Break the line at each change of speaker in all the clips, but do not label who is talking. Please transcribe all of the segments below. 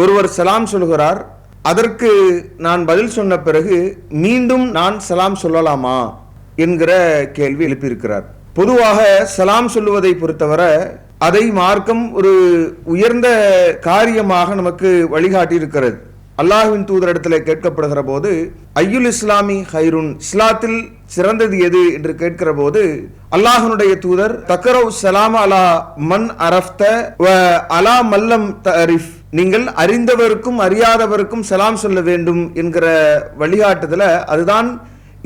ஒருவர் சலாம் சொல்கிறார், அதற்கு நான் பதில் சொன்ன பிறகு மீண்டும் நான் சலாம் சொல்லலாமா என்கிற கேள்வி எழுப்பியிருக்கிறார். பொதுவாக சலாம் சொல்லுவதை பொறுத்தவரை அதை மார்க்கம் ஒரு உயர்ந்த காரியமாக நமக்கு வழிகாட்டி இருக்கிறது. அல்லாஹ்வின் தூதரிடத்தில் கேட்கப்படுகிற போது ஐயுல் இஸ்லாமி ஹைருன், இஸ்லாத்தில் சிறந்தது எது என்று கேட்கிற போது அல்லாஹ்வுடைய தூதர் தக்கரவு சலாம் அலா மன் அரஃப்த வ அலா மல்லம் தரிஃப், நீங்கள் அறிந்தவருக்கும் அறியாதவருக்கும் சலாம் சொல்ல வேண்டும் என்கிற வழிகாட்டுதல அதுதான்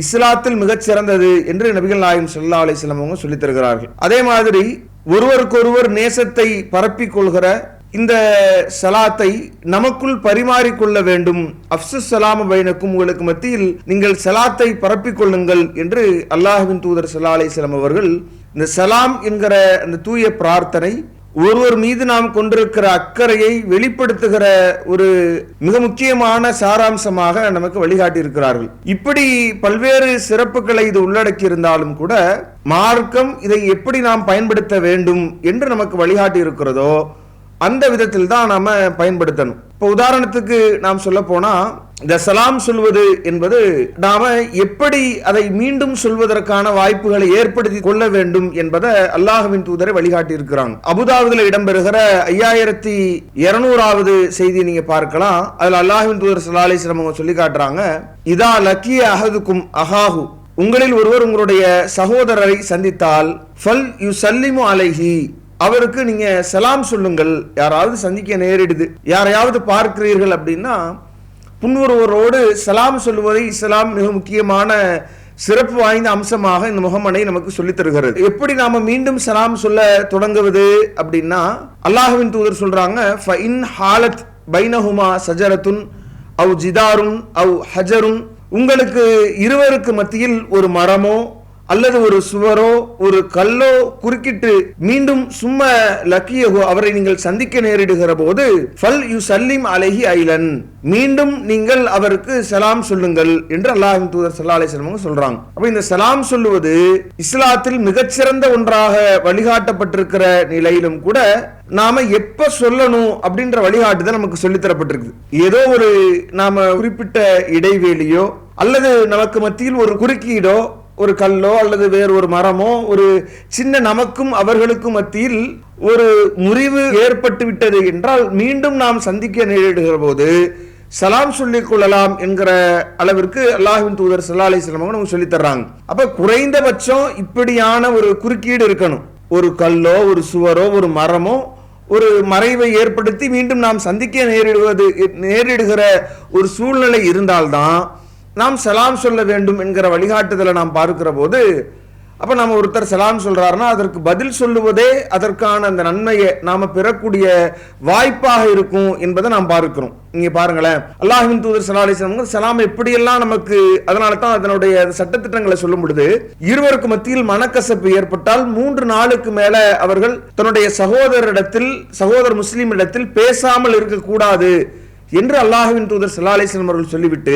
இஸ்லாத்தில் மிகச் சிறந்தது என்று நபிகள் நாயகம் ஸல்லல்லாஹு அலைஹி வஸல்லம் அவங்க சொல்லித் தருகிறார்கள். அதே மாதிரி ஒருவருக்கொருவர் நேசத்தை பரப்பிக் கொள்கிற இந்த சலாத்தை நமக்குள் பரிமாறிக்கொள்ள வேண்டும். அஃப்ஸுஸ் ஸலாம பைனக்கும், உங்களுக்கு மத்தியில் நீங்கள் சலாத்தை பரப்பிக் கொள்ளுங்கள் என்று அல்லாஹ்வின் தூதர் ஸல்லல்லாஹு அலைஹி வஸல்லம் அவர்கள் இந்த சலாம் என்கிற அந்த தூய பிரார்த்தனை ஒருவர் மீது நாம் கொண்டிருக்கிற அக்கறையை வெளிப்படுத்துகிற ஒரு மிக முக்கியமான சாராம்சமாக நமக்கு வழிகாட்டி இருக்கிறார்கள். இப்படி பல்வேறு சிறப்புகளை இது உள்ளடக்கி இருந்தாலும் கூட மார்க்கம் இதை எப்படி நாம் பயன்படுத்த வேண்டும் என்று நமக்கு வழிகாட்டி இருக்கிறதோ அந்த விதத்தில் தான் நாம பயன்படுத்தணும். இப்போ உதாரணத்துக்கு நாம் சொல்ல போனா இந்த சலாம் சொல்வது என்பது நாம எப்படி அதை மீண்டும் சொல்வதற்கான வாய்ப்புகளை ஏற்படுத்தி கொள்ள வேண்டும் என்பதை அல்லாஹ்வின் தூதரை வழிகாட்டி இருக்கிறாங்க. அபுதாபில இடம்பெறுகிற 5200வது செய்தி நீங்க பார்க்கலாம். அதுல அல்லாஹ்வின் தூதர் ஸல்லல்லாஹு அலைஹி வஸல்லம் சொல்லி காட்டுறாங்க, இதா லக்கிய அஹதுக்கும் அஹாஹு, உங்களில் ஒருவர் உங்களுடைய சகோதரரை சந்தித்தால் ஃபல் யுஸல்லிமு அலைஹி, அவருக்கு நீங்க சலாம் சொல்லுங்கள். யாராவது சந்திக்க நேரிடுது, யாரையாவது பார்க்கிறீர்கள் அப்படின்னா புன்வருவரோடு சலாம் சொல்லுவதை இஸ்லாம் மிக முக்கியமான சிறப்பு வாய்ந்த அம்சமாக இந்த முகமனை நமக்கு சொல்லித் தருகிறது. எப்படி நாம மீண்டும் சலாம் சொல்ல தொடங்குவது அப்படின்னா அல்லாஹ்வின் தூதர் சொல்றாங்க, ஃபஇன் ஹாலத் பைனஹுமா சஜரத்துன் அவ் ஜிதாருன் அவ் ஹஜருன், உங்களுக்கு இருவருக்கு மத்தியில் ஒரு மரமோ அல்லது ஒரு சுவரோ ஒரு கல்லோ குறுக்கிட்டு மீண்டும் சும்மா லக்கியஹு, அவரை நீங்கள் சந்திக்க நேரிடுகிற போது ஃபல் யுஸல்லிம் அலைஹி ஐலன், மீண்டும் நீங்கள் அவருக்கு சலாம் சொல்லுங்கள் என்று அல்லாஹ்வின் தூதர் ஸல்லல்லாஹு அலைஹி வஸல்லம் சொல்றாங்க. அப்ப இந்த சலாம் சொல்லுவது இஸ்லாத்தில் மிகச்சிறந்த ஒன்றாக வழிகாட்டப்பட்டிருக்கிற நிலையிலும் கூட நாம எப்ப சொல்லணும் அப்படின்ற வழிகாட்டுதான் நமக்கு சொல்லித்தரப்பட்டிருக்கு. ஏதோ ஒரு நாம குறிப்பிட்ட இடைவேளியோ அல்லது நமக்கு மத்தியில் ஒரு குறுக்கீடோ ஒரு கல்லோ அல்லது வேறு ஒரு மரமோ ஒரு சின்ன நமக்கும் அவர்களுக்கும் மத்தியில் ஒரு முறிவு ஏற்பட்டு விட்டது என்றால் மீண்டும் நாம் சந்திக்க நேரிடுகிற போது சலாம் சொல்லிக் கொள்ளலாம் என்கிற அளவிற்கு அல்லாஹ்வின் தூதர் ஸல்லல்லாஹு அலைஹி வஸல்லம் நமக்கு சொல்லித் தர்றாங்க. அப்ப குறைந்தபட்சம் இப்படியான ஒரு குறுக்கீடு இருக்கணும். ஒரு கல்லோ ஒரு சுவரோ ஒரு மரமோ ஒரு மறைவை ஏற்படுத்தி மீண்டும் நாம் சந்திக்க நேரிடுகிற ஒரு சூழ்நிலை இருந்தால்தான் நாம் சலாம் சொல்ல வேண்டும் என்கிற வழிகாட்டுதலை நாம் பார்க்கிற போது, அப்ப நம்ம ஒருத்தர் சலாம் சொல்றாருன்னா அதற்கு பதில் சொல்லுவதே அதற்கான அந்த நன்மையை நாம பெறக்கூடிய வாய்ப்பாக இருக்கும் என்பதை நாம் பார்க்கிறோம். நீங்க பாருங்களேன், அல்லாஹ்வின் தூதர் ஸல்லல்லாஹு அலைஹி வஸல்லம் சலாம் எப்படியெல்லாம் நமக்கு, அதனால தான் அதனுடைய சட்டத்திட்டங்களை சொல்லும் பொழுது இருவருக்கு மத்தியில் மனக்கசப்பு ஏற்பட்டால் 3 நாளுக்கு மேல அவர்கள் தன்னுடைய சகோதர முஸ்லிம் இடத்தில் பேசாமல் இருக்கக்கூடாது என்று அல்லாஹ்வின் தூதர் ஸல்லல்லாஹு அலைஹி வஸல்லம் அவர்கள் சொல்லிவிட்டு,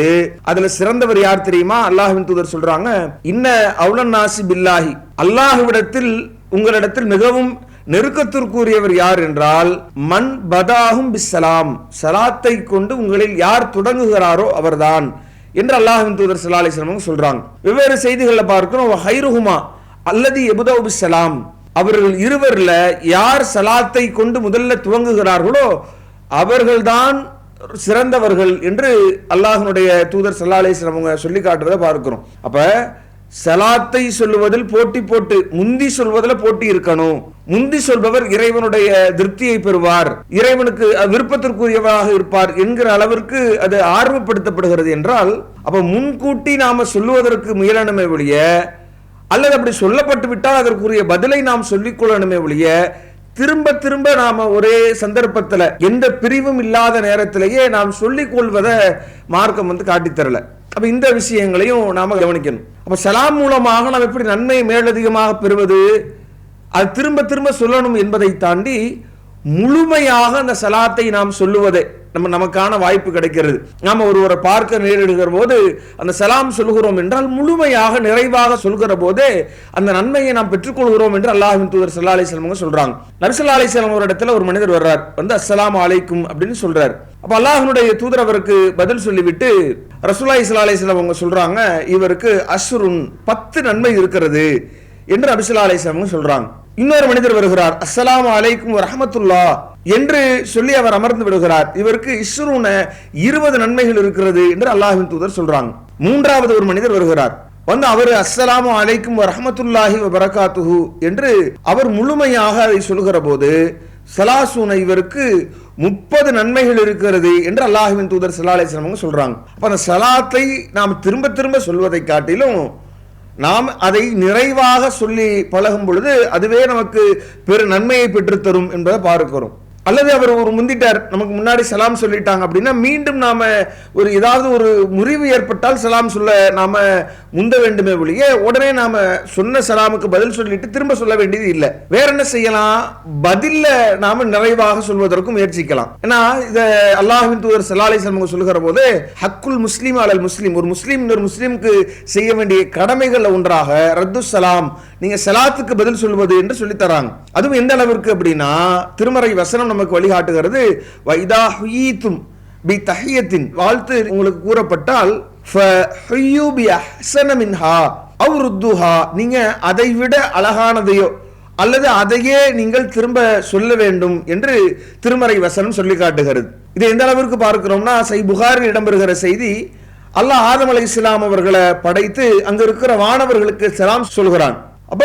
அதுல சிறந்தவர் யார் தெரியுமா? அல்லாஹ்வின் தூதர் சொல்றாங்க, இன்ன அவுலன் நாசி பில்லாஹி, அல்லாஹ்விடத்தில் உங்களிடத்தில் மிகவும் நெருக்கத்திற்குரியவர் யார் என்றால் மன் பதாஹும் பிஸ்ஸலாம், சலாத்தை கொண்டு உங்களில் யார் தொடங்குகிறாரோ அவர்தான் என்று அல்லாஹ்வின் தூதர் ஸல்லல்லாஹு அலைஹி வஸல்லம் சொல்றாங்க. வெவ்வேறு செய்திகளை பார்க்கிறோம், ஹைருஹுமா அல்லதி யப்தஉ பிஸ்ஸலாம், அவர்கள் இருவர்ல யார் சலாத்தை கொண்டு முதல்ல துவங்குகிறார்களோ அவர்கள்தான் சிறந்தவர்கள் என்று அல்லாஹ்வுடைய தூதர் ஸல்லல்லாஹு அலைஹி வஸல்லம் சொல்லி காட்டுறதை பார்க்கிறோம். அப்ப சலாத்தை சொல்லுவதில் போட்டு முந்தி சொல்வதில் போட்டி இருக்கணும். முந்தி சொல்பவர் இறைவனுடைய திருப்தியை பெறுவார், இறைவனுக்கு விருப்பத்திற்குரியவராக இருப்பார் என்கிற அளவிற்கு அது ஆர்வப்படுத்தப்படுகிறது என்றால், அப்ப முன்கூட்டி நாம சொல்லுவதற்கு முயலணுமே ஒழிய, அல்லது அப்படி சொல்லப்பட்டு விட்டால் அதற்குரிய பதிலை நாம் சொல்லிக் கொள்ளணுமே ஒழிய, திரும்ப திரும்ப நாம ஒரே சந்தர்ப்பத்துல எந்த பிரிவும் இல்லாத நேரத்திலேயே நாம் சொல்லிக் கொள்வதை மார்க்கம் காட்டித்தரல. அப்ப இந்த விஷயங்களையும் நாம கவனிக்கணும். அப்ப சலாம் மூலமாக நாம் எப்படி நன்மை மேலதிகமாக பெறுவது, அது திரும்ப திரும்ப சொல்லணும் என்பதை தாண்டி முழுமையாக அந்த சலாத்தை நாம் சொல்லுவதே நமக்கான வாய்ப்பு கிடைக்கிறது. நாம ஒருவரை பார்க்க நேரிடுகிற போது அந்த சலாம் சொல்கிறோம் என்றால் முழுமையாக நிறைவாக சொல்கிற போதே அந்த நன்மையை நாம் பெற்றுக்கொள்கிறோம் என்று அல்லாஹ்வின் தூதர் ஸல்லல்லாஹு அலைஹி வஸல்லம் சொல்றாங்க. நபி ஸல்லல்லாஹு அலைஹி வஸல்லம் ஒரு இடத்துல ஒரு மனிதர் வர்றார், வந்து அஸ்ஸலாமு அலைக்கும் அப்படின்னு சொல்றார். அப்ப அல்லாஹ்வுடைய தூதர் அவருக்கு பதில் சொல்லிவிட்டு ரசூலுல்லாஹி ஸல்லல்லாஹு அலைஹி வஸல்லம் அவங்க சொல்றாங்க, இவருக்கு அஷ்ருன் 10 நன்மை இருக்கிறது என்று நபி ஸல்லல்லாஹு அலைஹி வஸல்லம் சொல்றாங்க. இன்னொரு மனிதர் வருகிறார், அஸ்ஸலாமு அலைக்கும் வரஹ்மத்துல்லாஹ் என்று சொல்லி அவர் அமர்ந்து விடுகிறார். இவருக்கு இஷ்ருன 20 நன்மைகள் இருக்கிறது என்று அல்லாஹ்வின் தூதர் சொல்றாங்க. மூன்றாவது ஒரு மனிதர் வருகிறார், வந்து அவர் அஸ்ஸலாமு அலைக்கும் வரஹ்மத்துல்லாஹி வபரகாத்துஹு என்று அவர் முழுமையாக அதை சொல்கிற போது சலாசூன இவருக்கு 30 நன்மைகள் இருக்கிறது என்று அல்லாஹ்வின் தூதர் ஸல்லல்லாஹு அலைஹி வஸல்லம் சொல்றாங்க. அப்ப அந்த சலாத்தை நாம் திரும்ப திரும்ப சொல்வதை காட்டிலும் நாம் அதை நிறைவாக சொல்லி பழகும் பொழுது அதுவே நமக்கு பெரு நன்மையை பெற்றுத்தரும் என்பதை பார்க்கிறோம். அல்லது அவர் ஒரு முந்திட்டார், நமக்கு முன்னாடி சலாம் சொல்லிட்டாங்க அப்படின்னா மீண்டும் நாம ஒரு ஏதாவது ஒரு முறிவு ஏற்பட்டால் சலாம் சொல்ல நாம முந்த வேண்டுமே ஒழிய உடனே நாம சொன்ன சலாமுக்கு பதில் சொல்லிட்டு திரும்ப சொல்ல வேண்டியது இல்லை. வேற என்ன செய்யலாம், பதில்ல நாம நிறைவாக சொல்வதற்கும் முயற்சிக்கலாம். ஏன்னா இத அல்லாஹ்வின் தூதர் ஸல்லல்லாஹு அலைஹி வஸல்லம் சொல்லுகிற போது ஹக்குல் முஸ்லிம் அலல் முஸ்லிம், ஒரு முஸ்லிம் இன்னொரு முஸ்லிமுக்கு செய்ய வேண்டிய கடமைகள் ஒன்றாக ரத்து சலாம், நீங்க சலாத்துக்கு பதில் சொல்வது என்று சொல்லி தராங்க. அதுவும் எந்த அளவிற்கு அப்படின்னா திருமறை வசனம் நமக்கு வழிகாட்டுகிறது, வைதா ஹுயீதும் பி தஹியத்தின், வாழ்த்து உங்களுக்கு கூறப்பட்டால் ஃபஹுய்யு பி அஹ்ஸன மின்ஹா அவ் ருத்துஹா, நீங்க அதை விட அழகானதையோ அல்லது அதையே நீங்கள் திரும்ப சொல்ல வேண்டும் என்று திருமறை வசனம் சொல்லி காட்டுகிறது. இது எந்த அளவிற்கு பார்க்கிறோம்னா சஹீஹ் புகாரில் இடம்பெறுகிற செய்தி, அல்லாஹ் ஆதம் அலைஹிஸ்ஸலாம் அவர்களை படைத்து அங்க இருக்கிற வானவர்களுக்கு சலாம் சொல்கிறான். அப்ப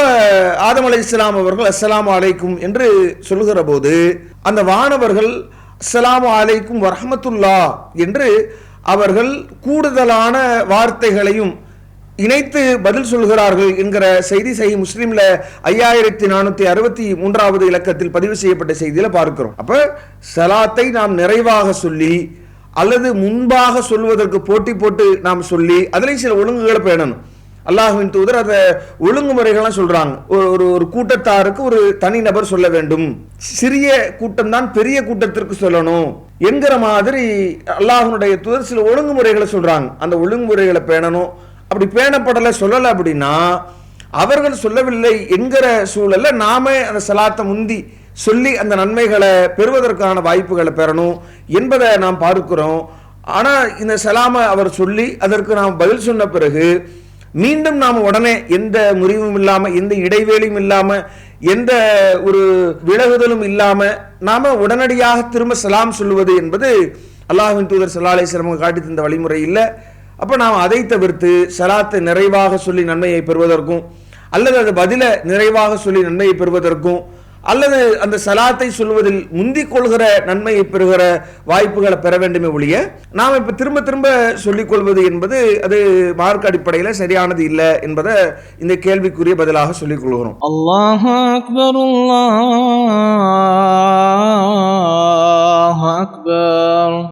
ஆதம் அலைஹிஸ்ஸலாம் அவர்கள் அஸ்ஸலாமு அலைக்கும் என்று சொல்லுகிற போது அந்த வானவர்கள் அஸ்ஸலாமு அலைக்கும் வரஹ்மத்துல்லாஹ் என்று அவர்கள் கூடுதலான வார்த்தைகளையும் இணைத்து பதில் சொல்கிறார்கள் என்கிற செய்தி சஹீஹ் முஸ்லிம்ல 5463வது இலக்கத்தில் பதிவு செய்யப்பட்ட செய்தியில பார்க்கிறோம். அப்ப சலாத்தை நாம் நிறைவாக சொல்லி அல்லது முன்பாக சொல்வதற்கு போட்டி போட்டு நாம் சொல்லி அதில் சில ஒழுங்குகளை பேணணும். அல்லாஹ்வின் தூதர் அதை ஒழுங்குமுறைகள்லாம் சொல்றாங்க. ஒரு கூட்டத்தாருக்கு ஒரு தனி நபர் சொல்ல வேண்டும், சிறிய கூட்டம் தான் பெரிய கூட்டத்திற்கு சொல்லணும் என்கிற மாதிரி அல்லாஹ்வுடைய தூதர் சில ஒழுங்குமுறைகளை சொல்றாங்க. அந்த ஒழுங்குமுறைகளை பேணணும். அப்படி பேணப்படலை சொல்லலை அப்படின்னா அவர்கள் சொல்லவில்லை என்கிற சூழல்ல நாம அந்த சலாத்தை முந்தி சொல்லி அந்த நன்மைகளை பெறுவதற்கான வாய்ப்புகளை பெறணும் என்பதை நாம் பார்க்கிறோம். ஆனா இந்த சலாமை அவர் சொல்லி அதற்கு நாம் பதில் சொன்ன பிறகு மீண்டும் நாம் உடனே எந்த முறிவும் இல்லாம எந்த இடைவேளையும் இல்லாம எந்த ஒரு விலகுதலும் இல்லாம நாம உடனடியாக திரும்ப சலாம் சொல்லுவது என்பது அல்லாஹ்வின் தூதர் ஸல்லல்லாஹு அலைஹி வஸல்லம் காட்டி தந்த வழிமுறை இல்லை. அப்ப நாம் அதை தவிர்த்து சலாத்தை நிறைவாக சொல்லி நன்மையை பெறுவதற்கும் அல்லது அது பதில நிறைவாக சொல்லி நன்மையை பெறுவதற்கும் அல்லது அந்த சலாத்தை சொல்வதில் முந்திக் கொள்கிற நன்மையை பெறுகிற வாய்ப்புகளை பெற வேண்டுமே ஒழிய நாம் இப்ப திரும்ப திரும்ப சொல்லிக் கொள்வது என்பது அது மார்க்க அடிப்படையில் சரியானது இல்லை என்பதை இந்த கேள்விக்குரிய பதிலாக சொல்லிக் கொள்கிறோம்.
அல்லாஹு அக்பர், அல்லாஹு அக்பர்.